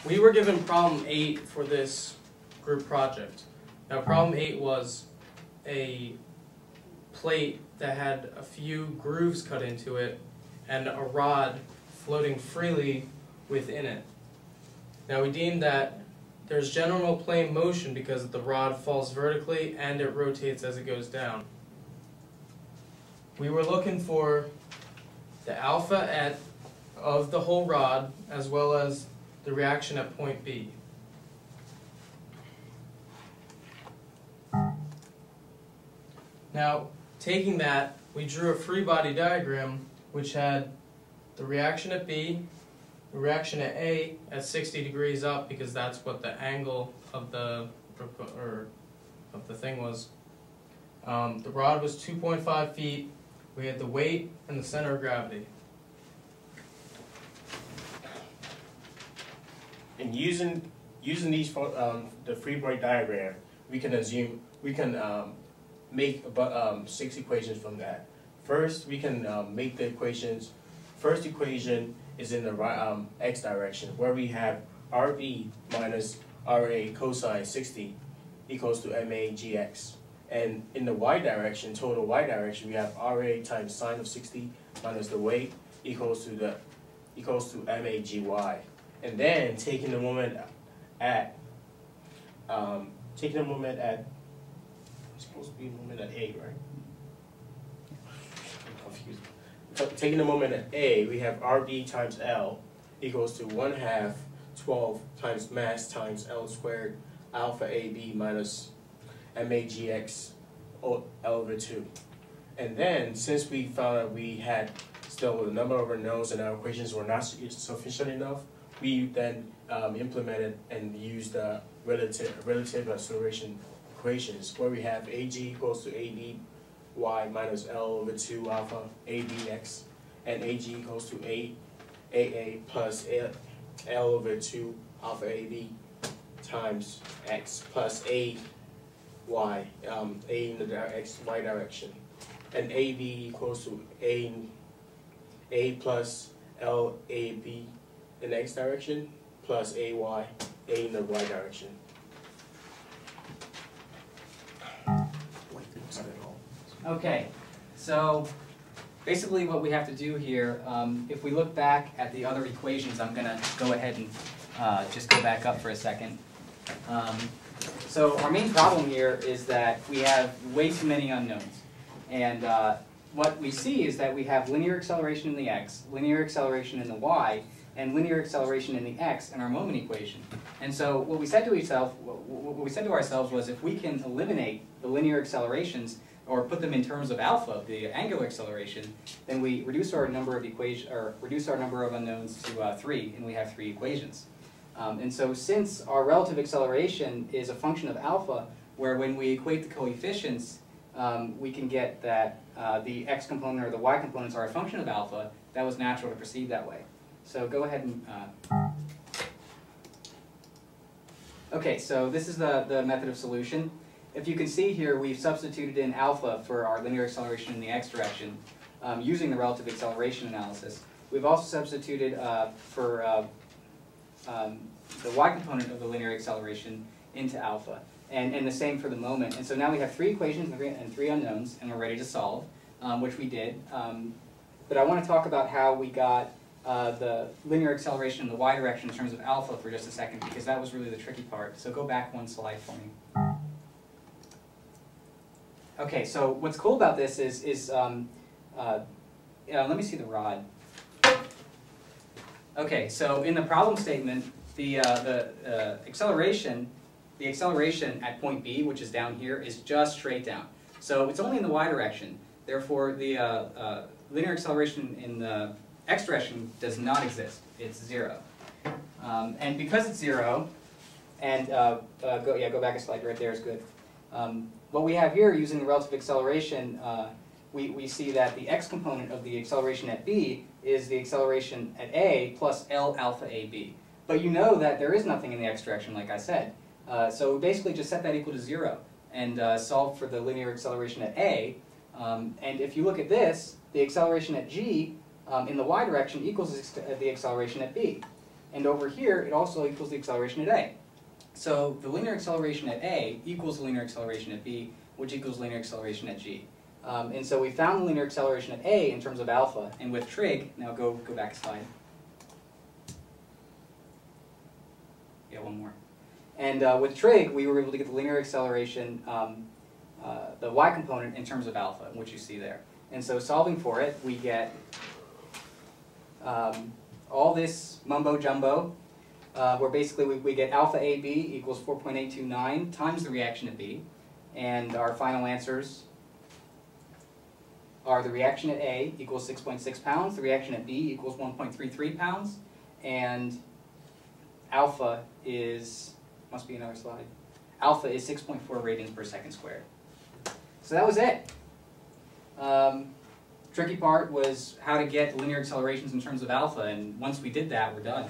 we were given problem 8 for this group project. Now problem 8 was a plate that had a few grooves cut into it and a rod floating freely within it. Now we deemed that there's general plane motion because the rod falls vertically and it rotates as it goes down. We were looking for the alpha of the whole rod as well as the reaction at point B. Now, taking that, we drew a free body diagram which had the reaction at B, the reaction at A at 60 degrees up because that's what the angle of the thing was. The rod was 2.5 feet. We had the weight and the center of gravity. And using these the free body diagram, we can make about 6 equations from that. First, we can make the equations. First equation is in the x direction, where we have RB minus RA cosine 60 equals to MA GX. And in the y direction, total y direction, we have RA times sine of 60 minus the weight equals to MA GY. And then taking the moment at it's supposed to be a moment at A, right? I'm confused. Taking the moment at A, we have RB times L equals to 1/2 12 times mass times L squared alpha AB minus MAGX L over 2. And then, since we found that we had still a number of unknowns and our equations were not sufficient enough, we then implemented and used the relative acceleration equations, where we have AG equals to ABY minus L over 2 alpha ABX, and AG equals to AA plus L over 2 alpha AB times X plus AY, A in the XY direction, and AB equals to A plus LAB in the X direction plus AY, A in the Y direction. Okay, so basically what we have to do here, if we look back at the other equations, I'm going to go ahead and just go back up for a second. So our main problem here is that we have way too many unknowns. And what we see is that we have linear acceleration in the x, linear acceleration in the y, and linear acceleration in the x in our moment equation. And so what we said to ourselves was, if we can eliminate the linear accelerations or put them in terms of alpha, the angular acceleration, then we reduce our number of unknowns to 3, and we have 3 equations. And so since our relative acceleration is a function of alpha, where when we equate the coefficients, we can get that the x component or the y components are a function of alpha, that was natural to proceed that way. So go ahead and... Okay, so this is the method of solution. If you can see here, we've substituted in alpha for our linear acceleration in the x direction using the relative acceleration analysis. We've also substituted for the y component of the linear acceleration into alpha, and the same for the moment. And so now we have 3 equations and 3 unknowns, and we're ready to solve, which we did. But I want to talk about how we got the linear acceleration in the y direction in terms of alpha for just a second, because that was really the tricky part. So go back 1 slide for me. Okay, so what's cool about this is let me see the rod. Okay, so in the problem statement, the acceleration at point B, which is down here, is just straight down. So it's only in the y direction. Therefore, the linear acceleration in the x direction does not exist. It's 0. And because it's 0, and go back a slide, right there is good. What we have here, using the relative acceleration, we see that the x component of the acceleration at B is the acceleration at A plus L alpha AB. But you know that there is nothing in the x direction, like I said. So we basically just set that equal to 0 and solve for the linear acceleration at A. And if you look at this, the acceleration at G in the y direction equals the acceleration at B. And over here, it also equals the acceleration at A. So the linear acceleration at A equals the linear acceleration at B, which equals linear acceleration at G. And so we found the linear acceleration at A in terms of alpha, and with trig, now go back a slide. Yeah, one more. And with trig, we were able to get the linear acceleration, the y component in terms of alpha, which you see there. And so solving for it, we get all this mumbo jumbo, where basically we get alpha AB equals 4.829 times the reaction at B, and our final answers are the reaction at A equals 6.6 pounds, the reaction at B equals 1.33 pounds, and alpha is, must be another slide, alpha is 6.4 radians per second squared. So that was it. Tricky part was how to get linear accelerations in terms of alpha, and once we did that, we're done.